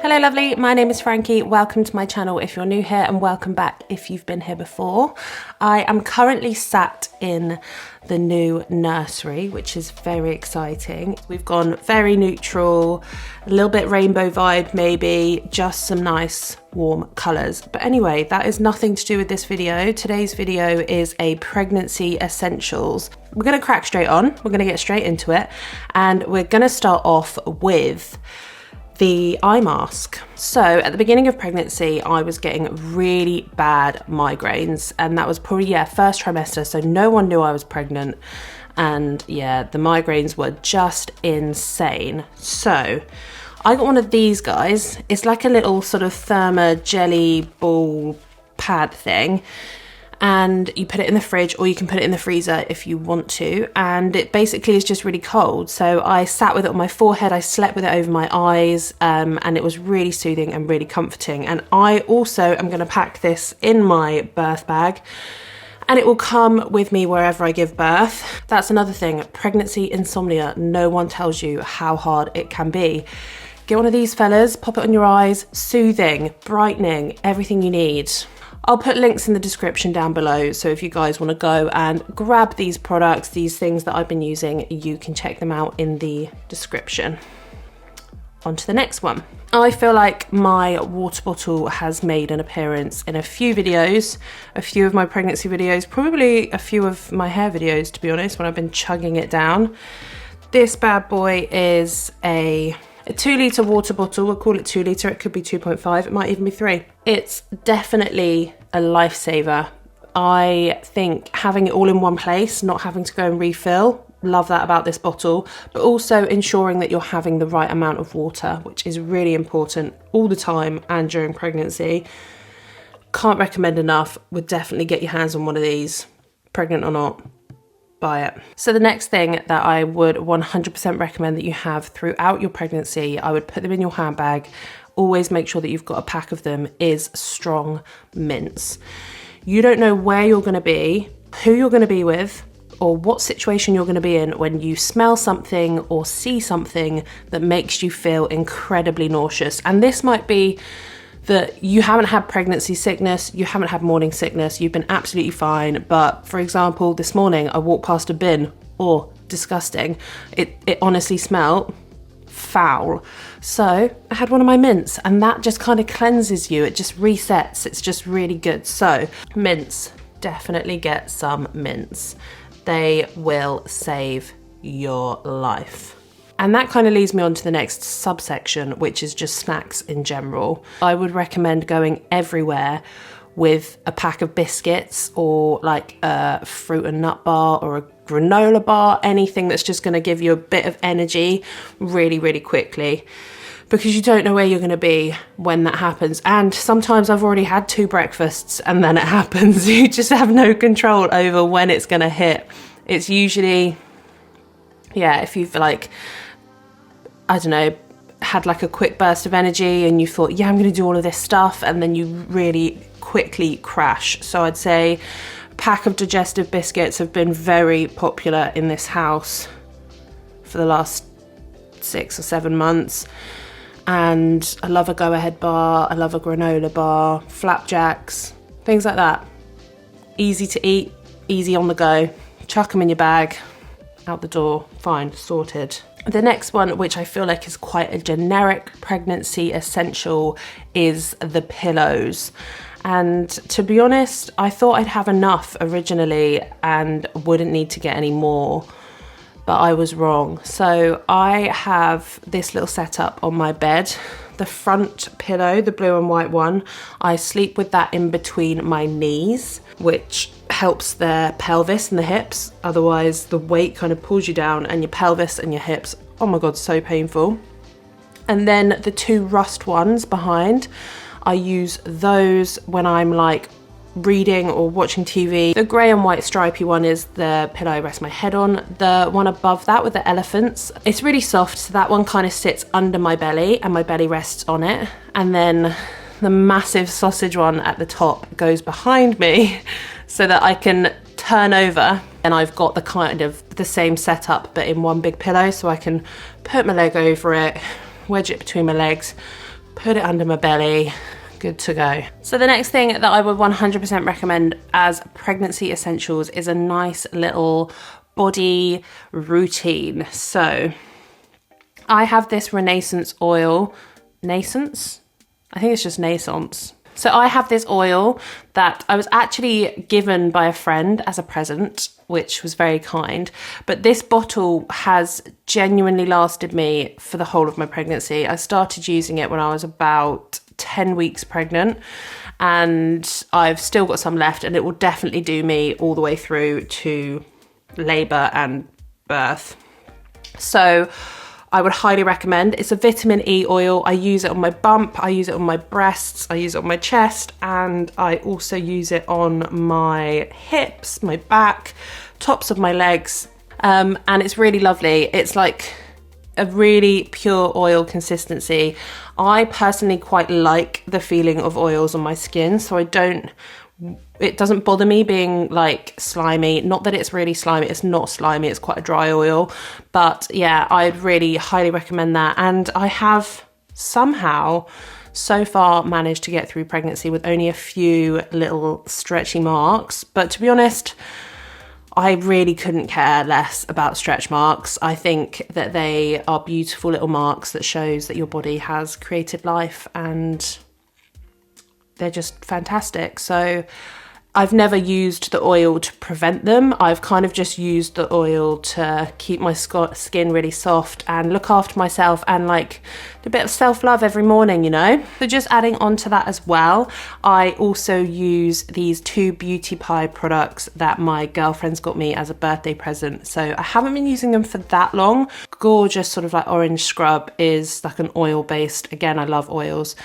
Hello lovely, my name is Frankie. Welcome to my channel if you're new here, and welcome back if you've been here before. I am currently sat in the new nursery, which is very exciting. We've gone very neutral, a little bit rainbow vibe maybe, just some nice warm colours. But anyway, that is nothing to do with this video. Today's video is a pregnancy essentials. We're going to crack straight on, we're going to get straight into it, and we're going to start off with the eye mask. So at the beginning of pregnancy, I was getting really bad migraines, and that was probably, first trimester, so no one knew I was pregnant, and yeah, the migraines were just insane. So I got one of these guys. It's like a little sort of Therma jelly ball pad thing, and you put it in the fridge, or you can put it in the freezer if you want to, and it basically is just really cold. So I sat with it on my forehead, I slept with it over my eyes, and it was really soothing and really comforting. And I also am going to pack this in my birth bag, and it will come with me wherever I give birth. That's another thing, pregnancy insomnia, no one tells you how hard it can be. Get one of these fellas, pop it on your eyes, soothing, brightening, everything you need. I'll put links in the description down below, so if you guys want to go and grab these products, these things that I've been using, you can check them out in the description. On to the next one. I feel like my water bottle has made an appearance in a few videos, a few of my pregnancy videos, probably a few of my hair videos, to be honest, when I've been chugging it down. This bad boy is a 2 litre water bottle. We'll call it 2 litre, it could be 2.5, it might even be 3. It's definitely a lifesaver. I think having it all in one place, not having to go and refill, love that about this bottle, but also ensuring that you're having the right amount of water, which is really important all the time and during pregnancy. Can't recommend enough. Would definitely get your hands on one of these, pregnant or not. Buy it. So the next thing that I would 100% recommend that you have throughout your pregnancy, I would put them in your handbag, always make sure that you've got a pack of them, is strong mints. You don't know where you're going to be, who you're going to be with, or what situation you're going to be in when you smell something or see something that makes you feel incredibly nauseous. And this might be that you haven't had pregnancy sickness, you haven't had morning sickness, you've been absolutely fine. But for example, this morning I walked past a bin, disgusting. It honestly smelled foul. So I had one of my mints, and that just kind of cleanses you. It just resets. It's just really good. So mints, definitely get some mints. They will save your life. And that kind of leads me on to the next subsection, which is just snacks in general. I would recommend going everywhere with a pack of biscuits, or like a fruit and nut bar or a granola bar, anything that's just going to give you a bit of energy really, really quickly, because you don't know where you're going to be when that happens. And sometimes I've already had 2 breakfasts and then it happens. You just have no control over when it's going to hit. It's usually, if you've like, I don't know, had like a quick burst of energy and you thought, I'm going to do all of this stuff, and then you really quickly crash. So I'd say a pack of digestive biscuits have been very popular in this house for the last 6 or 7 months. And I love a go-ahead bar, I love a granola bar, flapjacks, things like that. Easy to eat, easy on the go. Chuck them in your bag, out the door, fine, sorted. The next one, which I feel like is quite a generic pregnancy essential, is the pillows. And to be honest, I thought I'd have enough originally and wouldn't need to get any more, but I was wrong. So I have this little setup on my bed. The front pillow, the blue and white one, I sleep with that in between my knees, which helps the pelvis and the hips. Otherwise the weight kind of pulls you down, and your pelvis and your hips, oh my god, so painful. And then the 2 rust ones behind, I use those when I'm like reading or watching TV. The grey and white stripy one is the pillow I rest my head on. The one above that with the elephants, it's really soft, so that one kind of sits under my belly and my belly rests on it. And then the massive sausage one at the top goes behind me so that I can turn over, and I've got the kind of the same setup but in one big pillow, so I can put my leg over it, wedge it between my legs, put it under my belly, good to go. So the next thing that I would 100% recommend as pregnancy essentials is a nice little body routine. So I have this Renaissance oil, Naissance? I think it's just Naissance. So I have this oil that I was actually given by a friend as a present, which was very kind. But this bottle has genuinely lasted me for the whole of my pregnancy. I started using it when I was about 10 weeks pregnant, and I've still got some left, and it will definitely do me all the way through to labour and birth. So I would highly recommend. It's a vitamin E oil. I use it on my bump, I use it on my breasts, I use it on my chest, and I also use it on my hips, my back, tops of my legs, and it's really lovely. It's like a really pure oil consistency. I personally quite like the feeling of oils on my skin, so it doesn't bother me being like slimy. Not that it's really slimy, it's not slimy, it's quite a dry oil. But yeah, I'd really highly recommend that. And I have somehow so far managed to get through pregnancy with only a few little stretchy marks. But to be honest, I really couldn't care less about stretch marks. I think that they are beautiful little marks that shows that your body has created life, and they're just fantastic. So I've never used the oil to prevent them. I've kind of just used the oil to keep my skin really soft and look after myself, and like a bit of self-love every morning, you know? So just adding on to that as well, I also use these 2 Beauty Pie products that my girlfriend's got me as a birthday present. So I haven't been using them for that long. Gorgeous sort of like orange scrub is like an oil-based, again, I love oils.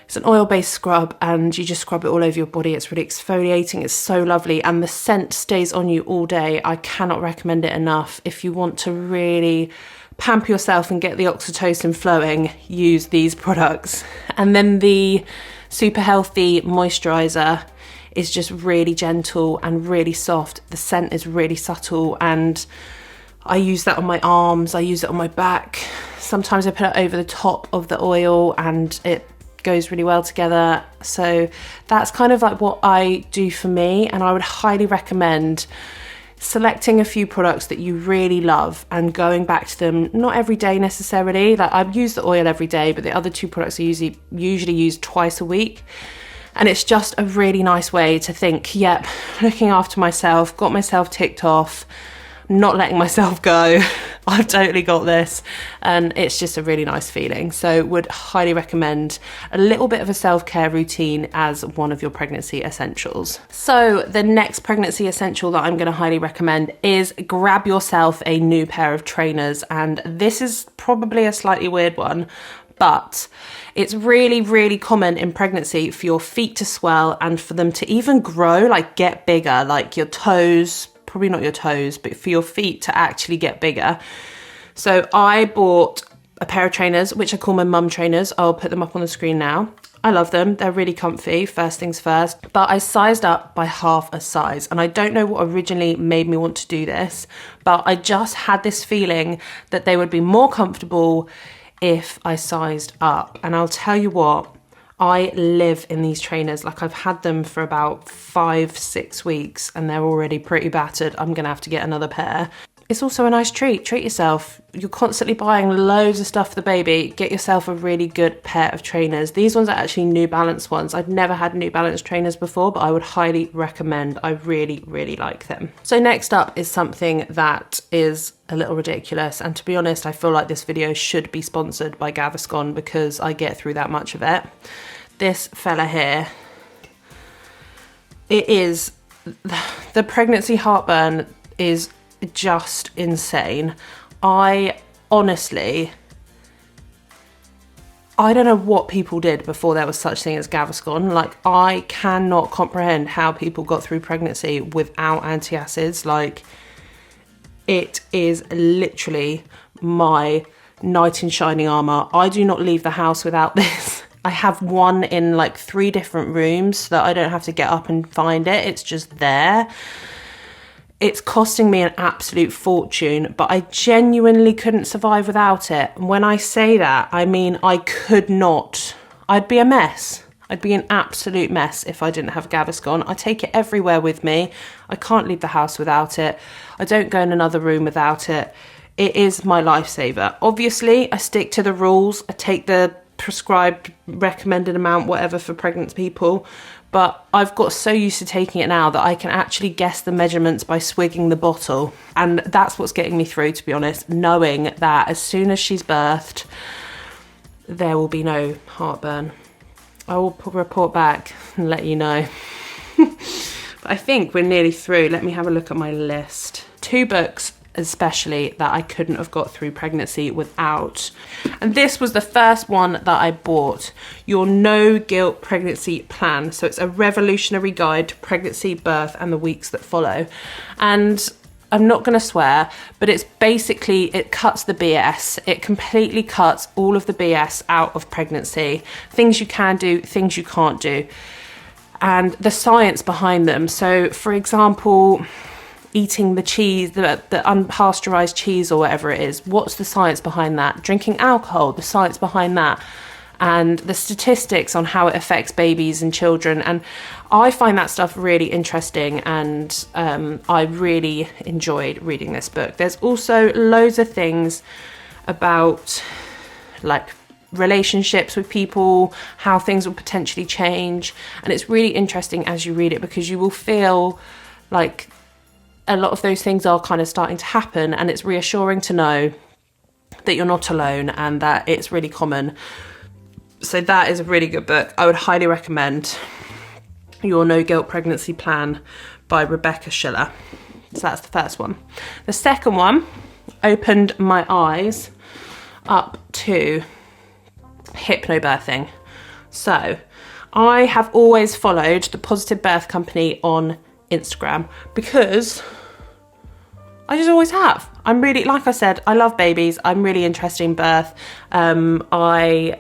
It's an oil-based scrub, and you just scrub it all over your body. It's really exfoliating. It's so lovely, and the scent stays on you all day. I cannot recommend it enough. If you want to really pamper yourself and get the oxytocin flowing, use these products. And then the Super Healthy moisturiser is just really gentle and really soft. The scent is really subtle, and I use that on my arms. I use it on my back. Sometimes I put it over the top of the oil, and it goes really well together. So that's kind of like what I do for me, and I would highly recommend selecting a few products that you really love and going back to them, not every day necessarily. Like I use the oil every day, but the other 2 products I usually use twice a week. And it's just a really nice way to think, yep, looking after myself, got myself ticked off, not letting myself go. I've totally got this, and it's just a really nice feeling. So would highly recommend a little bit of a self-care routine as one of your pregnancy essentials. So the next pregnancy essential that I'm going to highly recommend is grab yourself a new pair of trainers. And this is probably a slightly weird one, but it's really, really common in pregnancy for your feet to swell and for them to even grow, like get bigger, like your toes, probably not your toes, but for your feet to actually get bigger. So I bought a pair of trainers, which I call my mum trainers. I'll put them up on the screen now. I love them. They're really comfy, first things first. But I sized up by half a size. And I don't know what originally made me want to do this, but I just had this feeling that they would be more comfortable if I sized up. And I'll tell you what, I live in these trainers. Like I've had them for about 5-6 weeks and they're already pretty battered. I'm gonna have to get another pair. It's also a nice treat yourself. You're constantly buying loads of stuff for the baby. Get yourself a really good pair of trainers. These ones are actually New Balance ones. I've never had New Balance trainers before, but I would highly recommend. I really, really like them. So next up is something that is a little ridiculous. And to be honest, I feel like this video should be sponsored by Gaviscon because I get through that much of it. This fella here, it is, the pregnancy heartburn is just insane. I honestly, I don't know what people did before there was such thing as Gaviscon. Like I cannot comprehend how people got through pregnancy without antacids. Like it is literally my knight in shining armor. I do not leave the house without this. I have one in like 3 different rooms so that I don't have to get up and find it. It's just there. It's costing me an absolute fortune, but I genuinely couldn't survive without it. And when I say that, I mean I could not I'd be a mess. I'd be an absolute mess if I didn't have Gaviscon. I take it everywhere with me. I can't leave the house without it. I don't go in another room without it. It is my lifesaver. Obviously, I stick to the rules. I take the prescribed recommended amount, whatever, for pregnant people. But I've got so used to taking it now that I can actually guess the measurements by swigging the bottle. And that's what's getting me through, to be honest, knowing that as soon as she's birthed, there will be no heartburn. I will report back and let you know. But I think we're nearly through. Let me have a look at my list. 2 books especially that I couldn't have got through pregnancy without. And this was the first one that I bought, Your No Guilt Pregnancy Plan. So it's a revolutionary guide to pregnancy, birth and the weeks that follow. And I'm not going to swear, but it's basically, it cuts the BS. It completely cuts all of the BS out of pregnancy. Things you can do, things you can't do, and the science behind them. So for example, eating the cheese, the unpasteurized cheese or whatever it is, what's the science behind that? Drinking alcohol, the science behind that, and the statistics on how it affects babies and children. And I find that stuff really interesting, and I really enjoyed reading this book. There's also loads of things about like relationships with people, how things will potentially change, and it's really interesting as you read it, because you will feel like a lot of those things are kind of starting to happen, and it's reassuring to know that you're not alone and that it's really common. So that is a really good book. I would highly recommend Your No Guilt Pregnancy Plan by Rebecca Schiller. So that's the first one. The second one opened my eyes up to hypnobirthing. So I have always followed the Positive Birth Company on Instagram because I just always have. I'm really, like I said, I love babies. I'm really interested in birth. I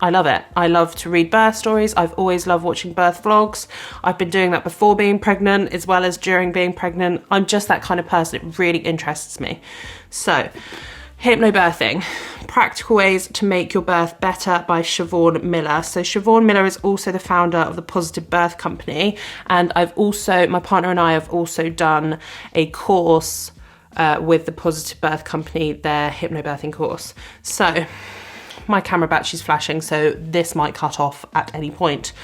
love it. I love to read birth stories. I've always loved watching birth vlogs. I've been doing that before being pregnant as well as during being pregnant. I'm just that kind of person. It really interests me. So, hypnobirthing, Practical Ways to Make Your Birth Better by Siobhan Miller. So Siobhan Miller is also the founder of the Positive Birth Company. And my partner and I have also done a course with the Positive Birth Company, their hypnobirthing course. So my camera battery's flashing, so this might cut off at any point.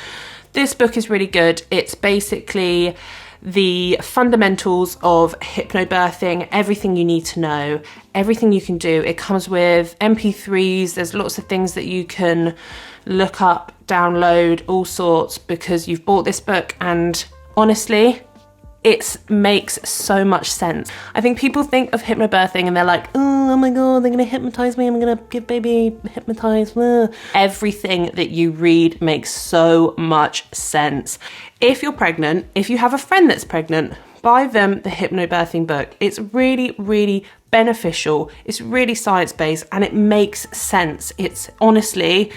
This book is really good. It's basically the fundamentals of hypnobirthing, everything you need to know, everything you can do. It comes with MP3s. There's lots of things that you can look up, download, all sorts, because you've bought this book, and honestly, it makes so much sense. I think people think of hypnobirthing and they're like, oh my God, they're gonna hypnotize me, I'm gonna give baby hypnotized. Everything that you read makes so much sense. If you're pregnant, if you have a friend that's pregnant, buy them the hypnobirthing book. It's really, really beneficial. It's really science-based and it makes sense. It's honestly,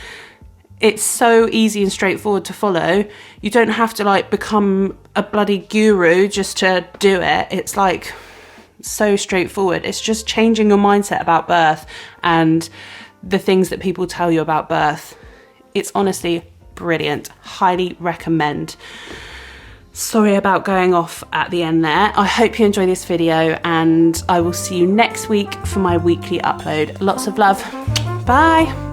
it's so easy and straightforward to follow. You don't have to like become a bloody guru just to do it. It's like so straightforward. It's just changing your mindset about birth and the things that people tell you about birth. It's honestly brilliant. Highly recommend. Sorry about going off at the end there. I hope you enjoy this video, and I will see you next week for my weekly upload. Lots of love. Bye.